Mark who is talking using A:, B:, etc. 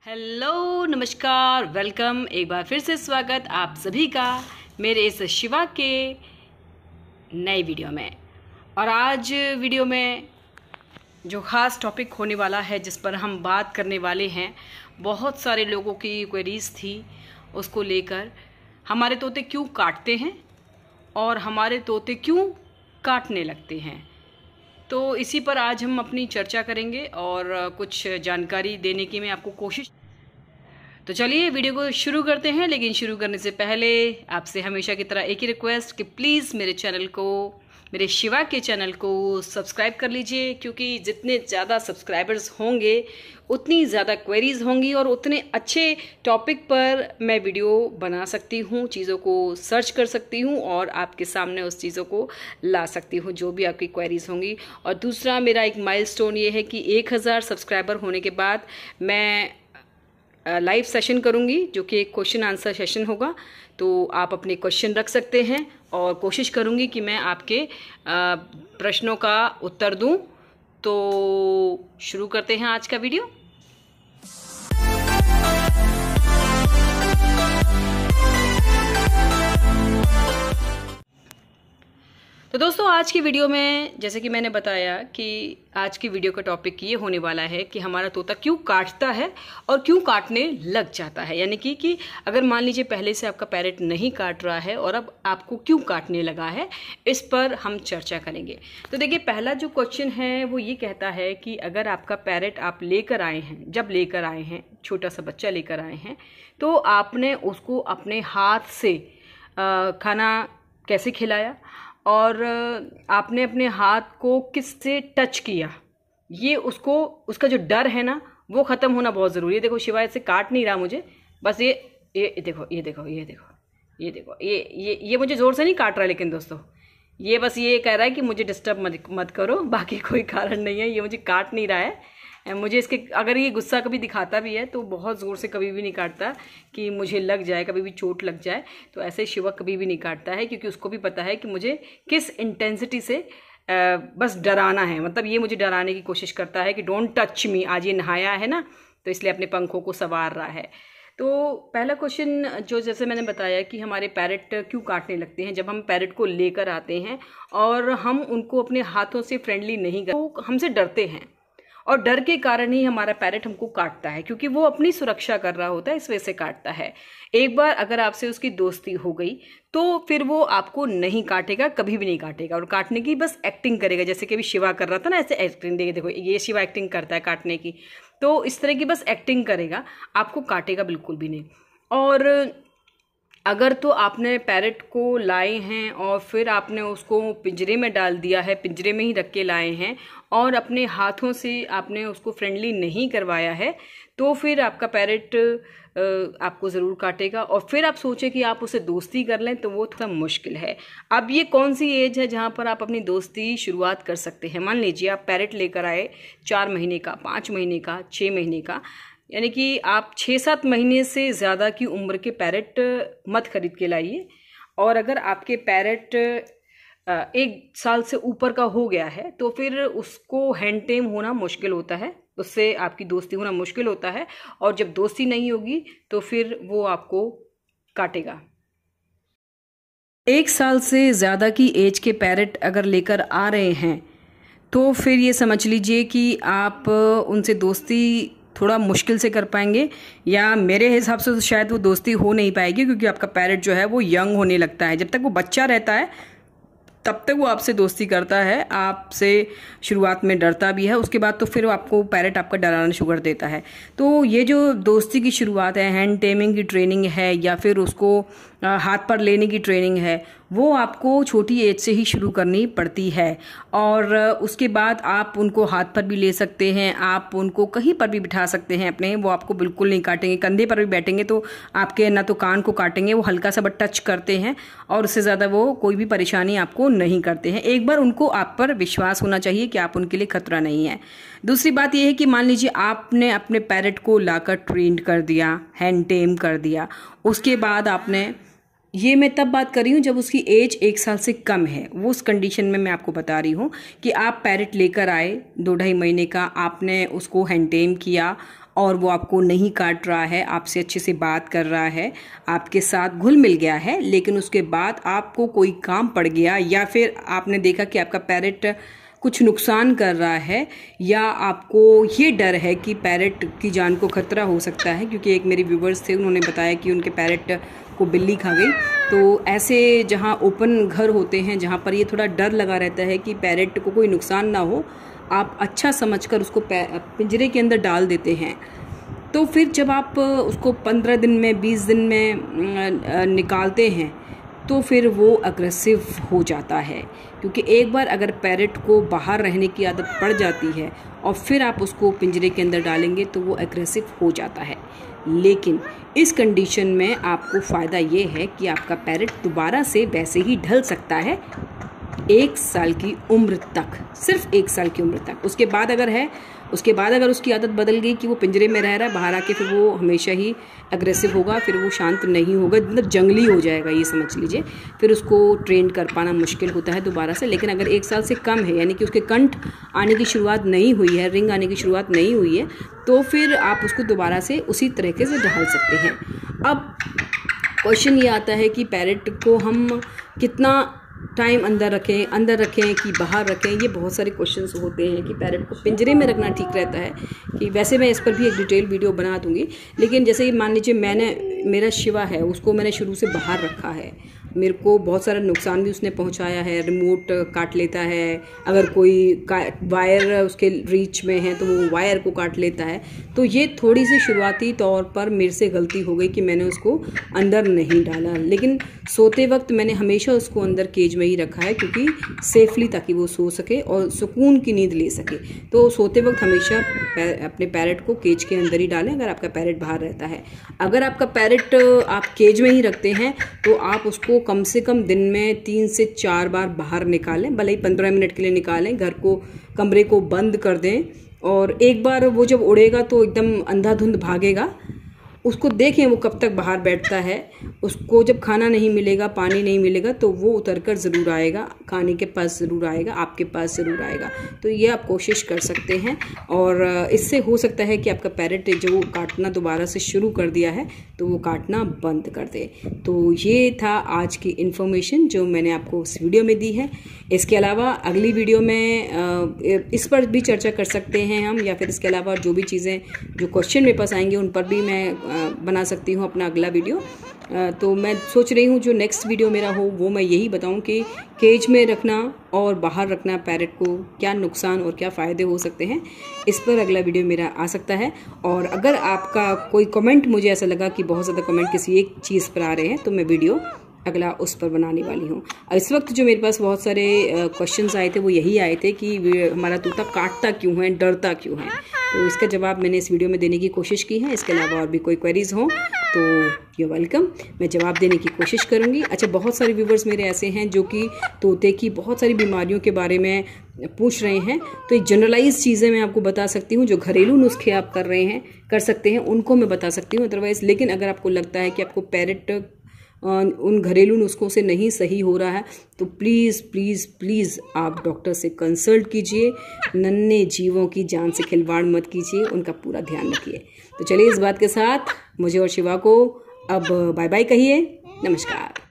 A: Hello नमस्कार welcome, एक बार फिर से स्वागत आप सभी का मेरे इस शिवा के नए वीडियो में। और आज वीडियो में जो ख़ास टॉपिक होने वाला है, जिस पर हम बात करने वाले हैं, बहुत सारे लोगों की क्वेरीज थी उसको लेकर। हमारे तोते क्यों काटते हैं और हमारे तोते क्यों काटने लगते हैं, तो इसी पर आज हम अपनी चर्चा करेंगे और कुछ जानकारी देने की मैं आपको कोशिश। तो चलिए वीडियो को शुरू करते हैं। लेकिन शुरू करने से पहले आपसे हमेशा की तरह एक ही रिक्वेस्ट कि प्लीज़ मेरे चैनल को, मेरे शिवा के चैनल को सब्सक्राइब कर लीजिए, क्योंकि जितने ज़्यादा सब्सक्राइबर्स होंगे उतनी ज़्यादा क्वेरीज होंगी और उतने अच्छे टॉपिक पर मैं वीडियो बना सकती हूँ, चीज़ों को सर्च कर सकती हूँ और आपके सामने उस चीज़ों को ला सकती हूँ जो भी आपकी क्वेरीज होंगी। और दूसरा मेरा एक माइलस्टोन ये है कि 1000 सब्सक्राइबर होने के बाद मैं लाइव सेशन करूँगी, जो कि एक क्वेश्चन आंसर सेशन होगा। तो आप अपने क्वेश्चन रख सकते हैं और कोशिश करूँगी कि मैं आपके प्रश्नों का उत्तर दूँ। तो शुरू करते हैं आज का वीडियो। तो दोस्तों, आज की वीडियो में जैसे कि मैंने बताया कि आज की वीडियो का टॉपिक ये होने वाला है कि हमारा तोता क्यों काटता है और क्यों काटने लग जाता है। यानी कि अगर मान लीजिए पहले से आपका पैरेट नहीं काट रहा है और अब आपको क्यों काटने लगा है, इस पर हम चर्चा करेंगे। तो देखिए, पहला जो क्वेश्चन है वो ये कहता है कि अगर आपका पैरेट आप लेकर आए हैं, जब लेकर आए हैं, छोटा सा बच्चा लेकर आए हैं, तो आपने उसको अपने हाथ से खाना कैसे खिलाया और आपने अपने हाथ को किससे टच किया, ये उसका जो डर है ना, वो ख़त्म होना बहुत ज़रूरी है। देखो, शिवाय से काट नहीं रहा मुझे, बस ये देखो, ये देखो, ये देखो, ये देखो, ये मुझे ज़ोर से नहीं काट रहा, लेकिन दोस्तों ये बस ये कह रहा है कि मुझे डिस्टर्ब मत करो, बाकी कोई कारण नहीं है। ये मुझे काट नहीं रहा है। मुझे इसके, अगर ये गुस्सा कभी दिखाता भी है तो बहुत ज़ोर से कभी भी नहीं काटता कि मुझे लग जाए, कभी भी चोट लग जाए। तो ऐसे शिवा कभी भी नहीं काटता है, क्योंकि उसको भी पता है कि मुझे किस इंटेंसिटी से बस डराना है। मतलब ये मुझे डराने की कोशिश करता है कि डोंट टच मी। आज ये नहाया है ना, तो इसलिए अपने पंखों को संवार रहा है। तो पहला क्वेश्चन, जो जैसे मैंने बताया कि हमारे पैरेट क्यों काटने लगते हैं, जब हम पैरेट को लेकर आते हैं और हम उनको अपने हाथों से फ्रेंडली नहीं करते, तो हमसे डरते हैं और डर के कारण ही हमारा पैरेट हमको काटता है, क्योंकि वो अपनी सुरक्षा कर रहा होता है, इस वजह से काटता है। एक बार अगर आपसे उसकी दोस्ती हो गई तो फिर वो आपको नहीं काटेगा, कभी भी नहीं काटेगा, और काटने की बस एक्टिंग करेगा। जैसे कि अभी शिवा कर रहा था ना, ऐसे एक्टिंग, देखो ये शिवा एक्टिंग करता है काटने की, तो इस तरह की बस एक्टिंग करेगा, आपको काटेगा बिल्कुल भी नहीं। और अगर तो आपने पैरेट को लाए हैं और फिर आपने उसको पिंजरे में डाल दिया है, पिंजरे में ही रख के लाए हैं और अपने हाथों से आपने उसको फ्रेंडली नहीं करवाया है, तो फिर आपका पैरेट आपको ज़रूर काटेगा। और फिर आप सोचें कि आप उसे दोस्ती कर लें, तो वो थोड़ा मुश्किल है। अब ये कौन सी एज है जहाँ पर आप अपनी दोस्ती शुरुआत कर सकते हैं? मान लीजिए आप पैरेट लेकर आए 4 महीने का, 5 महीने का, 6 महीने का, यानी कि आप 6-7 महीने से ज़्यादा की उम्र के पैरेट मत खरीद के लाइए। और अगर आपके पैरेट 1 साल से ऊपर का हो गया है, तो फिर उसको हैंड टेम होना मुश्किल होता है, उससे आपकी दोस्ती होना मुश्किल होता है। और जब दोस्ती नहीं होगी तो फिर वो आपको काटेगा। 1 साल से ज़्यादा की एज के पैरेट अगर लेकर आ रहे हैं, तो फिर ये समझ लीजिए कि आप उनसे दोस्ती थोड़ा मुश्किल से कर पाएंगे, या मेरे हिसाब से तो शायद वो दोस्ती हो नहीं पाएगी, क्योंकि आपका पैरेट जो है वो यंग होने लगता है। जब तक वो बच्चा रहता है तब तक वो आपसे दोस्ती करता है, आपसे शुरुआत में डरता भी है, उसके बाद तो फिर आपको पैरेट आपका डराना शुरू कर देता है। तो ये जो दोस्ती की शुरुआत है, हैंड टेमिंग की ट्रेनिंग है या फिर उसको हाथ पर लेने की ट्रेनिंग है, वो आपको छोटी एज से ही शुरू करनी पड़ती है। और उसके बाद आप उनको हाथ पर भी ले सकते हैं, आप उनको कहीं पर भी बिठा सकते हैं अपने, वो आपको बिल्कुल नहीं काटेंगे। कंधे पर भी बैठेंगे तो आपके ना तो कान को काटेंगे, वो हल्का सा बट टच करते हैं और उससे ज़्यादा वो कोई भी परेशानी आपको नहीं करते हैं। एक बार उनको आप पर विश्वास होना चाहिए कि आप उनके लिए खतरा नहीं है। दूसरी बात यह है कि मान लीजिए आपने अपने पैरेट को लाकर ट्रेन कर दिया, हैंड टेम कर दिया, उसके बाद आपने, ये मैं तब बात कर रही हूँ जब उसकी एज 1 साल से कम है, वो उस कंडीशन में मैं आपको बता रही हूँ कि आप पैरेट लेकर आए 2-2.5 महीने का, आपने उसको हैंड टेम किया और वो आपको नहीं काट रहा है, आपसे अच्छे से बात कर रहा है, आपके साथ घुल मिल गया है, लेकिन उसके बाद आपको कोई काम पड़ गया या फिर आपने देखा कि आपका पैरेट कुछ नुकसान कर रहा है, या आपको ये डर है कि पैरेट की जान को खतरा हो सकता है, क्योंकि एक मेरे व्यूवर्स थे, उन्होंने बताया कि उनके पैरेट को बिल्ली खा गई। तो ऐसे जहाँ ओपन घर होते हैं, जहाँ पर ये थोड़ा डर लगा रहता है कि पैरेट को कोई नुकसान ना हो, आप अच्छा समझकर उसको पिंजरे के अंदर डाल देते हैं। तो फिर जब आप उसको 15 दिन में 20 दिन में निकालते हैं तो फिर वो अग्रेसिव हो जाता है, क्योंकि एक बार अगर पैरेट को बाहर रहने की आदत पड़ जाती है और फिर आप उसको पिंजरे के अंदर डालेंगे तो वो एग्रेसिव हो जाता है। लेकिन इस कंडीशन में आपको फ़ायदा ये है कि आपका पैरेट दोबारा से वैसे ही ढल सकता है 1 साल की उम्र तक, सिर्फ 1 साल की उम्र तक। उसके बाद अगर उसकी आदत बदल गई कि वो पिंजरे में रह रहा है, बाहर आके फिर वो हमेशा ही अग्रेसिव होगा, फिर वो शांत नहीं होगा, मतलब जंगली हो जाएगा, ये समझ लीजिए। फिर उसको ट्रेन कर पाना मुश्किल होता है दोबारा से। लेकिन अगर 1 साल से कम है, यानी कि उसके कंठ आने की शुरुआत नहीं हुई है, रिंग आने की शुरुआत नहीं हुई है, तो फिर आप उसको दोबारा से उसी तरीके से ढाल सकते हैं। अब क्वेश्चन ये आता है कि पैरेट को हम कितना टाइम अंदर रखें कि बाहर रखें। ये बहुत सारे क्वेश्चंस होते हैं कि पैरेट को पिंजरे में रखना ठीक रहता है कि, वैसे मैं इस पर भी एक डिटेल वीडियो बना दूंगी। लेकिन जैसे कि मान लीजिए मेरा शिवा है, उसको मैंने शुरू से बाहर रखा है, मेरे को बहुत सारा नुकसान भी उसने पहुंचाया है, रिमोट काट लेता है, अगर कोई वायर उसके रीच में है तो वो वायर को काट लेता है। तो ये थोड़ी सी शुरुआती तौर पर मेरे से गलती हो गई कि मैंने उसको अंदर नहीं डाला, लेकिन सोते वक्त मैंने हमेशा उसको अंदर केज में ही रखा है, क्योंकि सेफली, ताकि वो सो सके और सुकून की नींद ले सके। तो सोते वक्त हमेशा अपने पैरेट को केज के अंदर ही डालें अगर आपका पैरेट बाहर रहता है। अगर आपका पैरेट आप केज में ही रखते हैं तो आप उसको कम से कम दिन में 3 से 4 बार बाहर निकालें, भले ही 15 मिनट के लिए निकालें, कमरे को बंद कर दें। और एक बार वो जब उड़ेगा तो एकदम अंधाधुंध भागेगा, उसको देखें वो कब तक बाहर बैठता है। उसको जब खाना नहीं मिलेगा, पानी नहीं मिलेगा, तो वो उतरकर ज़रूर आएगा, खाने के पास ज़रूर आएगा, आपके पास ज़रूर आएगा। तो ये आप कोशिश कर सकते हैं, और इससे हो सकता है कि आपका पैरेट जो काटना दोबारा से शुरू कर दिया है तो वो काटना बंद कर दे। तो ये था आज की इन्फॉर्मेशन जो मैंने आपको इस वीडियो में दी है। इसके अलावा अगली वीडियो में इस पर भी चर्चा कर सकते हैं हम, या फिर इसके अलावा जो भी चीज़ें जो क्वेश्चन मेरे पास आएंगे उन पर भी मैं बना सकती हूँ अपना अगला वीडियो। तो मैं सोच रही हूँ जो नेक्स्ट वीडियो मेरा हो वो मैं यही बताऊँ कि केज में रखना और बाहर रखना पैरेट को क्या नुकसान और क्या फ़ायदे हो सकते हैं, इस पर अगला वीडियो मेरा आ सकता है। और अगर आपका कोई कमेंट, मुझे ऐसा लगा कि बहुत ज़्यादा कमेंट किसी एक चीज़ पर आ रहे हैं, तो मैं वीडियो अगला उस पर बनाने वाली हूँ। इस वक्त जो मेरे पास बहुत सारे क्वेश्चंस आए थे वो यही आए थे कि हमारा तोता काटता क्यों है, डरता क्यों है। तो इसका जवाब मैंने इस वीडियो में देने की कोशिश की है। इसके अलावा और भी कोई क्वेरीज हो तो यू वेलकम, मैं जवाब देने की कोशिश करूँगी। अच्छा, बहुत सारे व्यूवर्स मेरे ऐसे हैं जो कि तोते की बहुत सारी बीमारियों के बारे में पूछ रहे हैं, तो एक जनरलाइज चीज़ें मैं आपको बता सकती हूँ। जो घरेलू नुस्खे आप कर सकते हैं उनको मैं बता सकती हूँ। अदरवाइज़ लेकिन अगर आपको लगता है कि आपको पैरेट उन घरेलू नुस्खों से नहीं सही हो रहा है तो प्लीज़ प्लीज़ प्लीज़ आप डॉक्टर से कंसल्ट कीजिए। नन्हे जीवों की जान से खिलवाड़ मत कीजिए, उनका पूरा ध्यान रखिए। तो चलिए इस बात के साथ मुझे और शिवा को अब बाय बाय कहिए। नमस्कार।